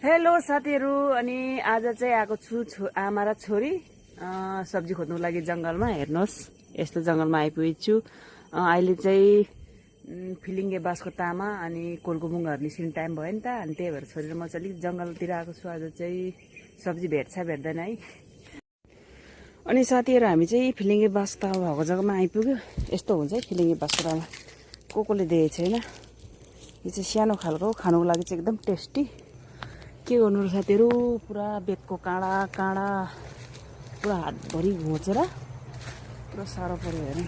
hello साथीहरु अनि आज चाहिँ आएको छु आमा र छोरी सब्जी खोज्नुको लागि जंगलमा हेर्नुहोस् यस्तो जंगलमा आइपुगेको छु अहिले चाहिँ फिलिङ्गे बाँसको तामा अनि कोलको बुङ्गाहरु निस्किने टाइम भयो नि त अनि त्यही भएर छोरी र म चाहिँ अलिक जंगलतिर आएको छु आज चाहिँ सब्जी भेट्छ भेट्दैन है अनि साथीहरु हामी चाहिँ फिलिङ्गे बाँस तामा भएको जग्गामा आइपुग्यो यस्तो हुन्छ है फिलिङ्गे बाँसको तामा कोले देखेको छैन यो चाहिँ सानो खालको खानुको लागि चाहिँ एकदम टेस्टी के गर्नु र साथीहरु पुरा बेतको काँडा काँडा पुरा हातभरि घोचेर पुरा साह्रो पर्यो हेर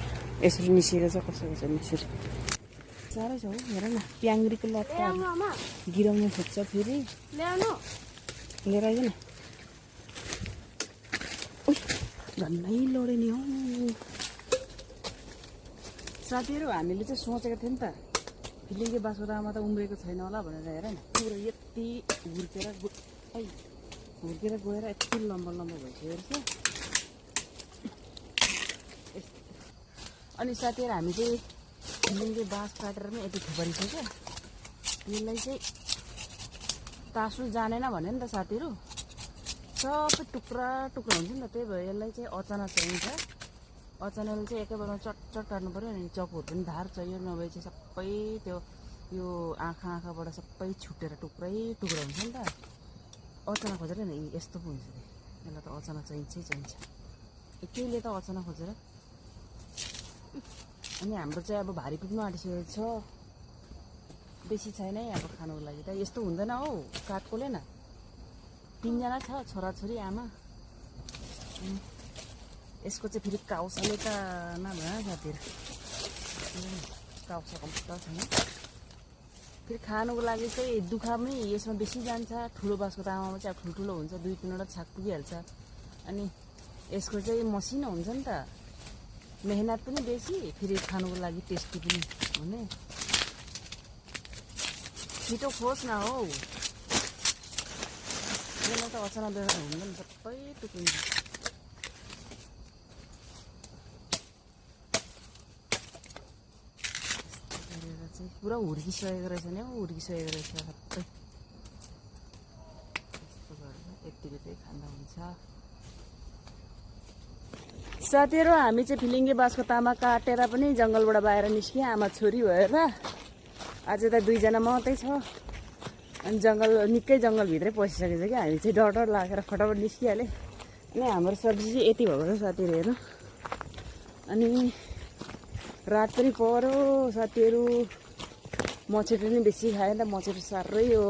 यसरी निस्केको छ कसरी छ यसरी साह्रै छ हौ हेर न प्याङ्ग्रीको लत्ता गिराउनु खोज्छ फेरि लिएर आइज न झन्नै लडे नि हौ साथीहरु हामीले चाहिँ सोचेको थियौँ नि त फिलिङ्गे बाँसको तामा त उम्रेको छैन होला भनेर हेर न पुरा यति हुर्केर गएर यति लम्बा लम्बा भइसकेको छ अनि साथीहरु हामी चाहिँ फिलिङ्गे बाँस काटेर पनि यति थुपारिसक्यो यसलाई चाहिँ तासु जानेन भने नि त साथीहरु सबै टुक्रा टुक्रा हुन्छ नि त त्यही भएर यसलाई चाहिँ अचाना चाहिन्छ अचानक चाहिँ एकैबारमा चटचट काट्नु पर्यो अनि चक्कुहरू पनि धार चाहियो नभए चाहिँ सबै त्यो यो आँखाबाट सबै छुटेर टुक्रै टुक्रा हुन्छ नि त अचाना खोजेर नि यस्तो पो हुन्छ यसलाई त अचाना चाहिन्छ केहीले त अचाना खोजेर अनि हाम्रो चाहिँ अब भारी पुग्नु आँटिसकेको छ बेसी छैन है अब खानुको लागि त यस्तो हुँदैन हौ काठकोले न 3 जना छ छोराछोरी आमा यसको चाहिँ फेरि काउसाले त नभए साथीहरु काउसा कम्प्युटर छैन फेरि खानुको लागि चाहिँ दुःख पनि यसमा बेसी जान्छ ठुलो बाँसको तामामा चाहिँ अब ठुल्ठुलो हुन्छ 2-3 वटा छाक पुगिहाल्छ अनि यसको चाहिँ मसिनो हुन्छ नि त मेहनत पनि बेसी फेरि खानुको लागि टेस्टी पनि हुने छिटो खोज न हौ यसलाई त अचानक बेला हुँदैन सबै टुकिन्छ पुरा हुर्किसकेको रहेछ नि हौ हुर्किसकेको रहेछ सबै यस्तो गरेर यतिको चाहिँ खाँदा हुन्छ साथीहरु हामी चाहिँ फिलिङ्गे बाँसको तामा काटेर पनि जंगलबाट बाहिर निस्कियो आमा छोरी भएर आज त 2 जना मात्रै छ अनि जंगल निकै जंगलभित्रै पसिसकेको छ कि हामी चाहिँ डर लागेर फटाफट निस्किहाले अनि हाम्रो सब्जी चाहिँ यति भएको छ साथीहरु हेर्नु अनि रात पनि पर्यो साथीहरु मछेर पनि बेसी खाएन मछेर साह्रै यो